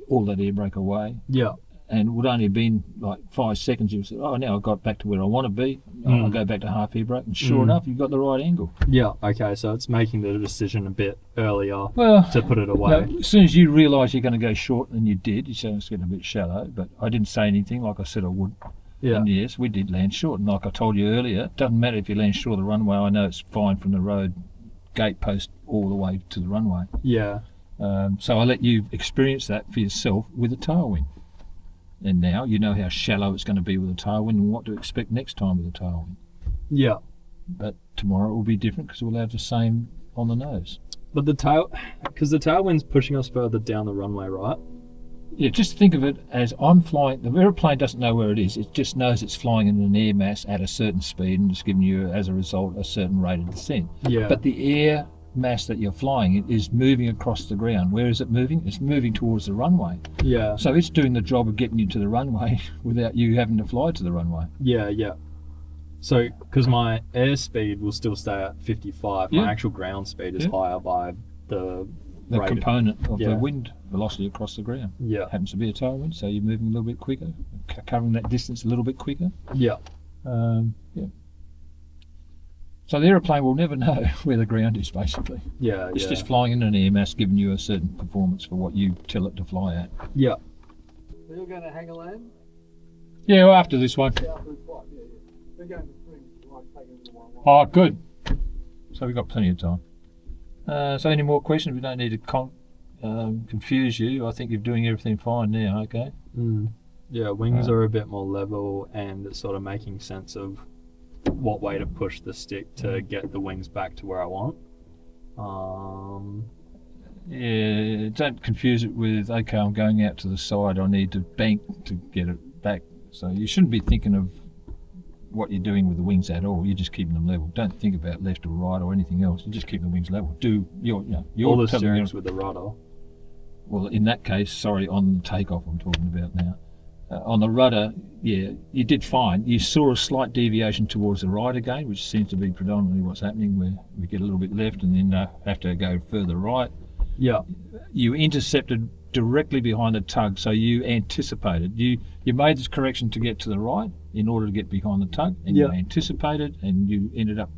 all that air brake away, Yeah. and it would only have been like 5 seconds. You said, "Oh, now I've got back to where I want to be. I'll go back to half air brake," and sure enough, you've got the right angle. Yeah. Okay, so it's making the decision a bit earlier Well, to put it away. as soon as you realise you're going to go short, and you did, you said it's getting a bit shallow. But I didn't say anything, like I said I would. Yeah. And yes, we did land short, and like I told you earlier, it doesn't matter if you land short of the runway. I know it's fine from the road gate post all the way to the runway. Yeah. So I let you experience that for yourself with a tailwind. And now you know how shallow it's going to be with a tailwind and what to expect next time with a tailwind. Yeah. But tomorrow it will be different because we'll have the same on the nose. But the tailwind's pushing us further down the runway, right? Yeah, just think of it as I'm flying. The aeroplane doesn't know where it is. It just knows it's flying in an air mass at a certain speed and it's giving you, as a result, a certain rate of descent. Yeah. But the air mass that you're flying is moving across the ground. Where is it moving? It's moving towards the runway. Yeah. So it's doing the job of getting you to the runway without you having to fly to the runway. Yeah, yeah. So, because my airspeed will still stay at 55, Yeah. my actual ground speed is Yeah. higher by the The rate. component of Yeah. the wind velocity across the ground. Yeah, Happens to be a tailwind, so you're moving a little bit quicker, covering that distance a little bit quicker. yeah, Yeah. So the aeroplane will never know where the ground is, basically. yeah, It's yeah. just flying in an air mass, giving you a certain performance for what you tell it to fly at. Yeah. So you're going to hang a land? Yeah, well, after this one. Yeah, after this flight, yeah. We're going to spring. We won't take it in one. Oh, good. So we've got plenty of time. So any more questions? We don't need to confuse you. I think you're doing everything fine now, okay? Yeah, wings are a bit more level, and it's sort of making sense of what way to push the stick to get the wings back to where I want. Yeah, don't confuse it with, okay, I'm going out to the side, I need to bank to get it back. So you shouldn't be thinking of what you're doing with the wings at all. You're just keeping them level. Don't think about left or right or anything else. You just keep the wings level. You're All the telling steering's with the rudder. Well, in that case, sorry, on the takeoff I'm talking about now. On the rudder, yeah, you did fine. You saw a slight deviation towards the right again, which seems to be predominantly what's happening, where we get a little bit left and then have to go further right. Yeah, You intercepted directly behind the tug, so you anticipated. You made this correction to get to the right in order to get behind the tug, and you Yeah. anticipated, and you ended up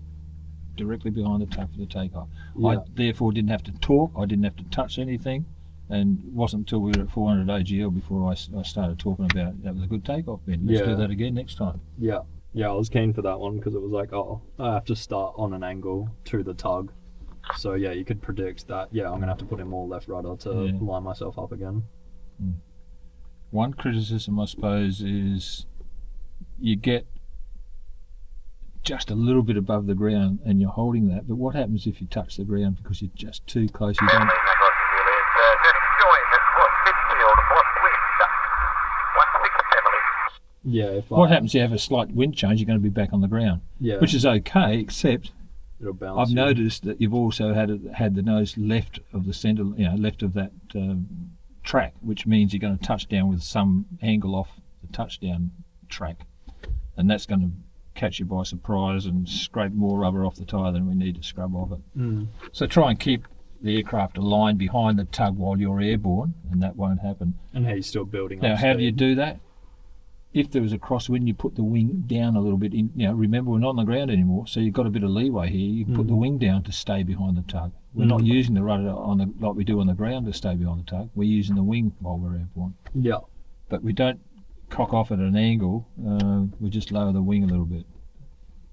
directly behind the tug for the takeoff. I Yeah. therefore didn't have to talk, I didn't have to touch anything, and it wasn't until we were at 400 AGL before I started talking about that was a good takeoff, Ben. Let's Yeah. do that again next time. yeah. Yeah, I was keen for that one because it was like, oh, I have to start on an angle to the tug. So yeah, you could predict that, yeah, I'm going to have to put in more left rudder to Yeah. line myself up again. One criticism, I suppose, is you get just a little bit above the ground and you're holding that, but what happens if you touch the ground because you're just too close? You don't. Yeah, if What happens if you have a slight wind change? You're going to be back on the ground, Yeah, which is okay, except it'll bounce. I've you. noticed that you've also had the nose left of the centre, left of that track, which means you're going to touch down with some angle off the touchdown track, and that's going to catch you by surprise and scrape more rubber off the tyre than we need to scrub off it. So try and keep the aircraft aligned behind the tug while you're airborne, and that won't happen. And hey, you're still building Now, up how do you speed. do that? If there was a crosswind, you put the wing down a little bit. Remember, we're not on the ground anymore, so you've got a bit of leeway here. You put the wing down to stay behind the tug. We're not using the rudder like we do on the ground to stay behind the tug. We're using the wing while we're airborne. Yeah, But we don't cock off at an angle. We just lower the wing a little bit.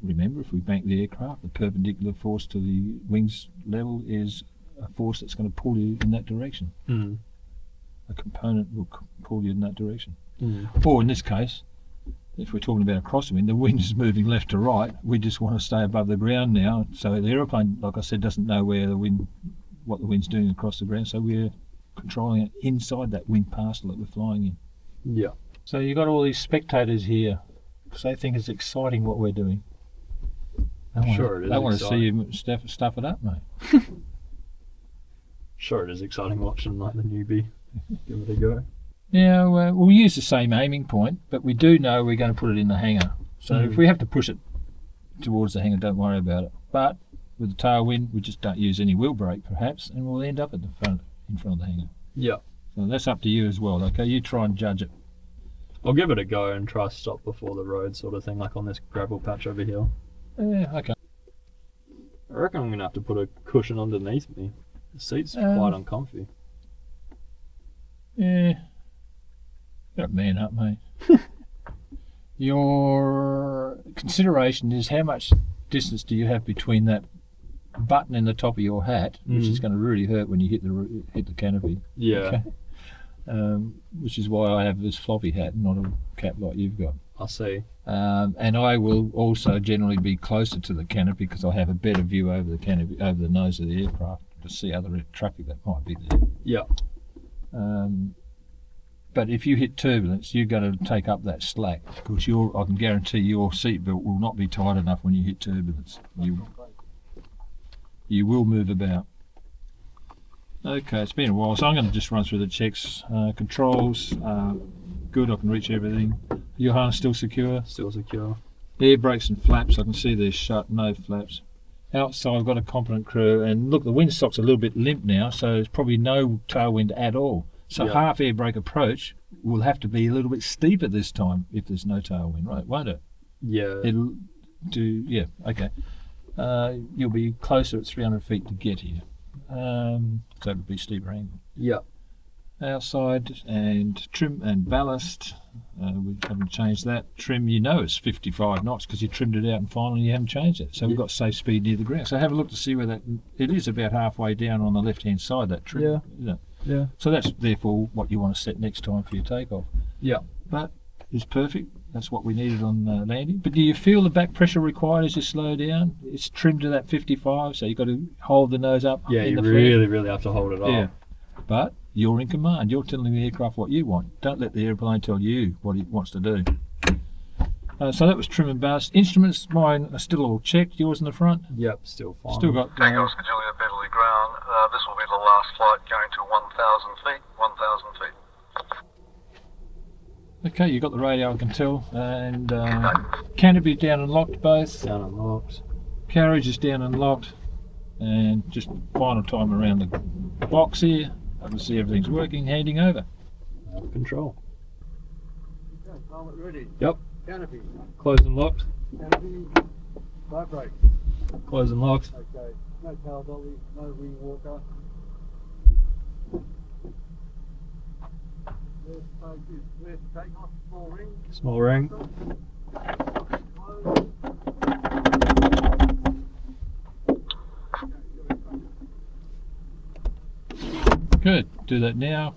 Remember, if we bank the aircraft, the perpendicular force to the wings level is a force that's going to pull you in that direction. A component will pull you in that direction. Or in this case, if we're talking about a crosswind, the wind is moving left to right. We just want to stay above the ground now. So the aeroplane, like I said, doesn't know what the wind's doing across the ground. So we're controlling it inside that wind parcel that we're flying in. yeah. So you've got all these spectators here because they think it's exciting what we're doing. Sure it is They want to see exciting. you stuff it up, mate. Sure, it is exciting watching like the newbie give it a go. Yeah, we'll use the same aiming point, but we do know we're going to put it in the hangar. So if we have to push it towards the hangar, don't worry about it. But with the tailwind, we just don't use any wheel brake, perhaps, and we'll end up at the front, in front of the hangar. Yeah, So that's up to you as well. Okay, you try and judge it. I'll give it a go and try to stop before the road, sort of thing, like on this gravel patch over here. Yeah, okay. I reckon I'm gonna have to put a cushion underneath me. The seat's quite uncomfy. Yeah. Got a man up, mate. Your consideration is how much distance do you have between that button in the top of your hat, which is going to really hurt when you hit the canopy. Yeah, Okay. Which is why I have this floppy hat, not a cap like you've got. I see. And I will also generally be closer to the canopy because I have a better view over the canopy, over the nose of the aircraft to see other traffic that might be there. Yeah, But if you hit turbulence, you're going to take up that slack because I can guarantee your seatbelt will not be tight enough when you hit turbulence. you will move about. Okay, it's been a while, so I'm going to just run through the checks. Controls, good, I can reach everything. Your harness still secure? Still secure. Air brakes and flaps, I can see they're shut, no flaps. Outside I've got a competent crew, and look, the windsock's a little bit limp now, so there's probably no tailwind at all. So Yeah. half air brake approach will have to be a little bit steeper this time if there's no tailwind, right? Won't it? Yeah. It'll do, yeah, okay. You'll be closer at 300 feet to get here. So it'll be steeper angle. Yeah. Outside and trim and ballast, we haven't changed that. Trim, you know it's 55 knots because you trimmed it out and finally you haven't changed it. So we've got safe speed near the ground. So have a look to see where that, it is about halfway down on the left hand side, that trim. Yeah. Isn't it? Yeah. So that's therefore what you want to set next time for your takeoff. Yeah. But it's perfect. That's what we needed on landing. But do you feel the back pressure required as you slow down? It's trimmed to that 55, so you've got to hold the nose up. Yeah, in you the flare. really have to hold it up. Yeah. But you're in command. You're telling the aircraft what you want. Don't let the airplane tell you what it wants to do. So that was trim and ballast. Instruments, mine are still all checked. Yours in the front. Yep, still fine. Still got. Tango Oscar Juliet, Beverly Ground. This will be the last flight going to 1,000 feet. 1,000 feet. Okay, you got the radio, I can tell, and canopy down and locked both. Down and locked. Carriage is down and locked, and just final time around the box here. I can see everything's working. Handing over. Out of control. Okay, pilot ready. Yep. Canopy. Closed and locked. Canopy. Flight brake. Closed and locked. Okay. No tail dolly, no wing walker. Where's the takeoff? Small ring. Small ring. Good. Do that now.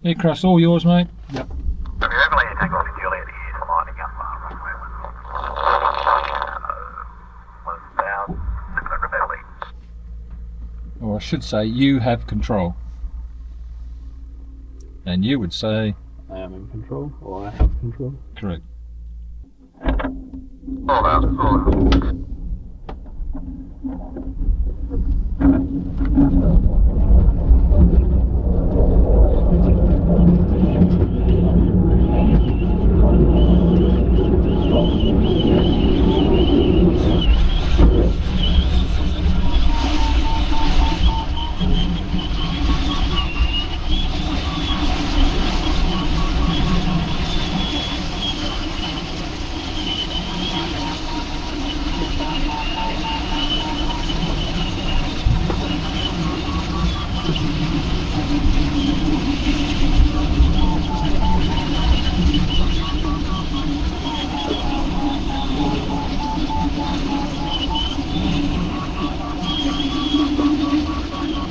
Aircraft's all yours, mate. Yep. Have you ever landed Tango Oscar Juliet here for lining up runway 1,700 Beverly? Or I should say, you have control. And you would say, I am in control, or I have control. correct. All out, all out.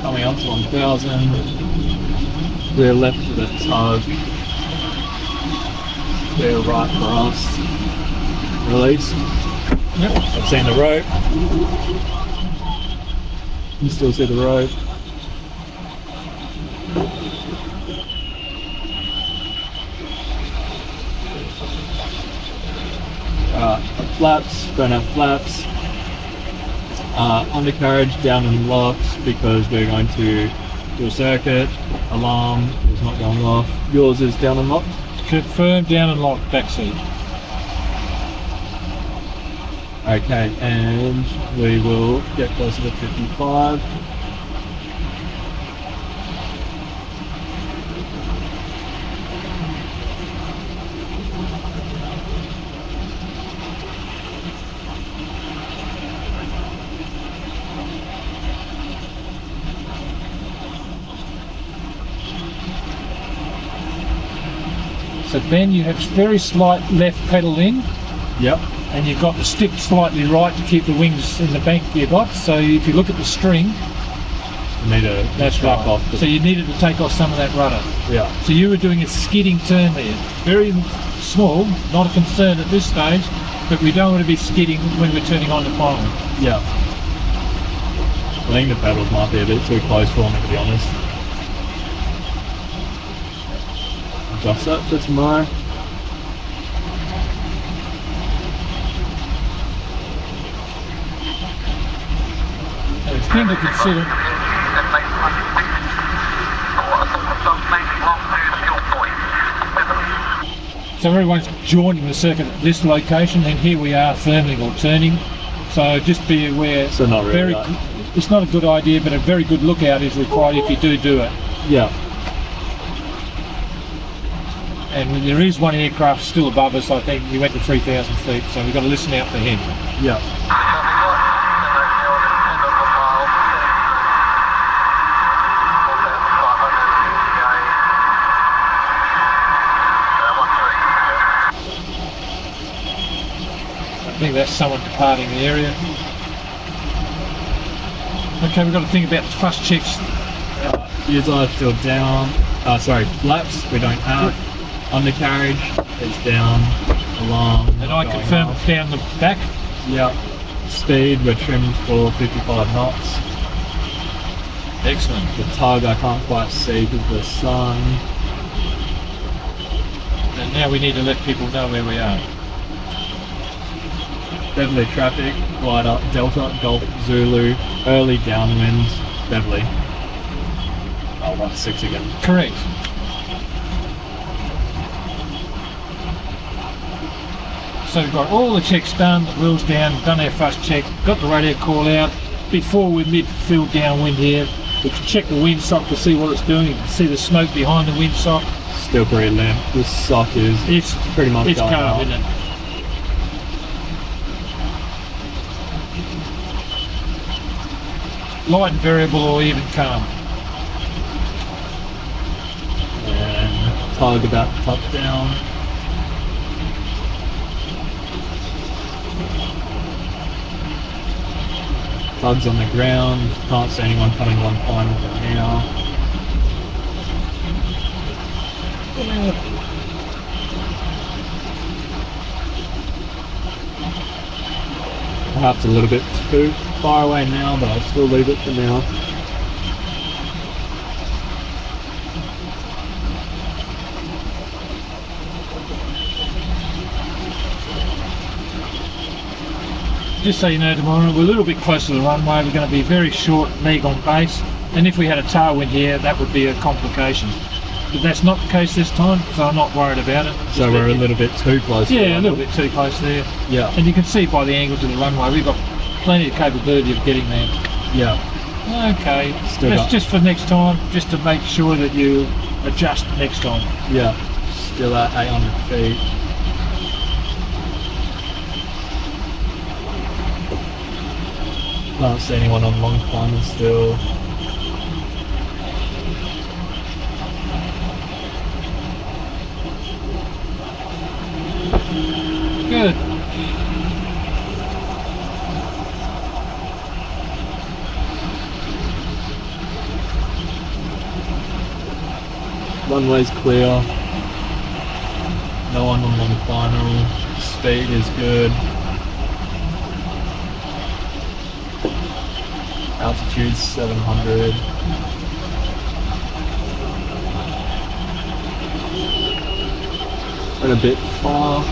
Coming up to 1,000. We're left to the tug. We're right for us. Release. Yep. I've seen the rope. You still see the rope. Flaps, don't have flaps. Undercarriage down and locked because we're going to do a circuit. Alarm is not going off. Yours is down and locked. Confirm down and locked back seat. Okay, and we will get closer to 55. So Ben, you have very slight left pedal in, Yep. and you've got the stick slightly right to keep the wings in the bank you got. So if you look at the string, We need to that's strap right. off. So you needed to take off some of that rudder. Yeah. So you were doing a skidding turn there. Very small, not a concern at this stage, but we don't want to be skidding when we're turning on the final. Yeah. I think the pedals might be a bit too close for me, to be honest. Adjust that for tomorrow. thing to consider. So everyone's joining the circuit at this location, and here we are firming or turning. So just be aware. So not really. It's not a good idea, but a very good lookout is required if you do it. Yeah. And there is one aircraft still above us. I think he went to 3,000 feet, so we've got to listen out for him. Yeah. I think that's someone departing the area. Okay, we've got to think about the thrust checks. Use are still down. Flaps we don't have. Undercarriage is down. Alarm. And I confirm it's down the back. Yeah. Speed we're trimmed for 55 knots. Excellent. The tug I can't quite see because of the sun. And now we need to let people know where we are. Beverly traffic, glide up, Delta, Golf, Zulu, early downwind, Beverly. 16 again. Correct. So we've got all the checks done, the wheels down, done our first check, got the radio call out. Before we're mid-field downwind here, we can check the windsock to see what it's doing. You can see the smoke behind the windsock. Still pretty limp. The sock is pretty much it's going calm, out. isn't it? Light and variable or even calm. And tug about to touch down. Tug's on the ground, can't see anyone coming along final from now. Perhaps a little bit too far away now, but I'll still leave it for now. Just so you know, tomorrow we're a little bit closer to the runway. We're going to be very short leg on base, and if we had a tailwind here, that would be a complication. But that's not the case this time, so I'm not worried about it. So we're a little bit too close. Yeah, a little bit too close there. Yeah. And you can see by the angle to the runway, we've got plenty of capability of getting there. Yeah. Okay, that's just for next time, just to make sure that you adjust next time. Yeah. Still at 800 feet. Can't see anyone on long climb still. Good. Runway's clear. No one on long final. Speed is good. Altitude's 700. Went a bit far.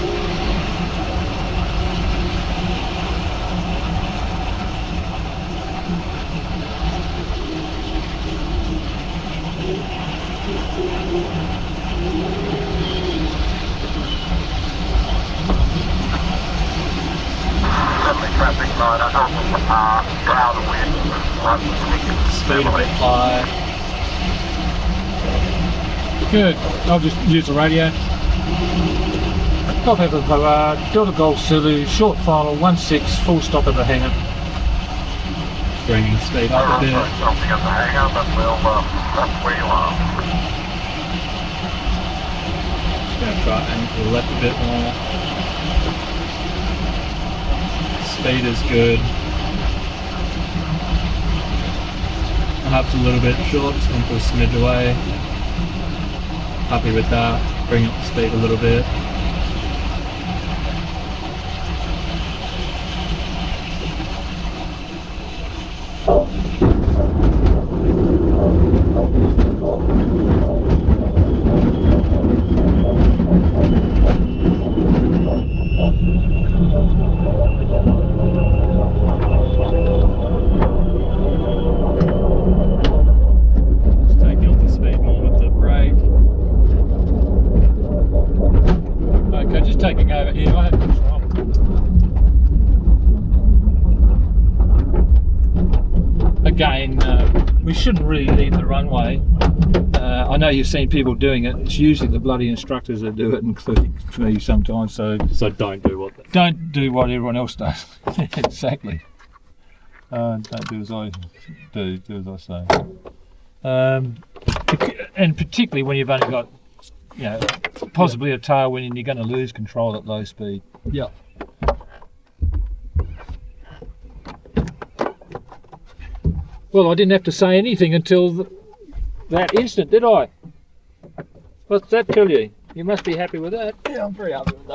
Traffic line, down the wind. Speed a bit high. Good. I'll just use the radio. Golf Echo Boulevard, Delta Golf Zulu, short final, 16, full stop at the hangar. Bringing speed up a bit. Something at the hangar, that's where you are. Just going to try and to the left a bit more. Speed is good. Perhaps a little bit short, just going to put a smidge away. Happy with that. Bring up the speed a little bit. again, we shouldn't really leave the runway. I know you've seen people doing it. It's usually the bloody instructors that do it, including me sometimes. So don't do what everyone else does. Exactly. Don't do as I do. Do as I say. And particularly when you've only got, possibly a tailwind and you're going to lose control at low speed. Yeah. Well, I didn't have to say anything until that instant, did I? What's that tell you? You must be happy with that. Yeah, I'm very happy with that.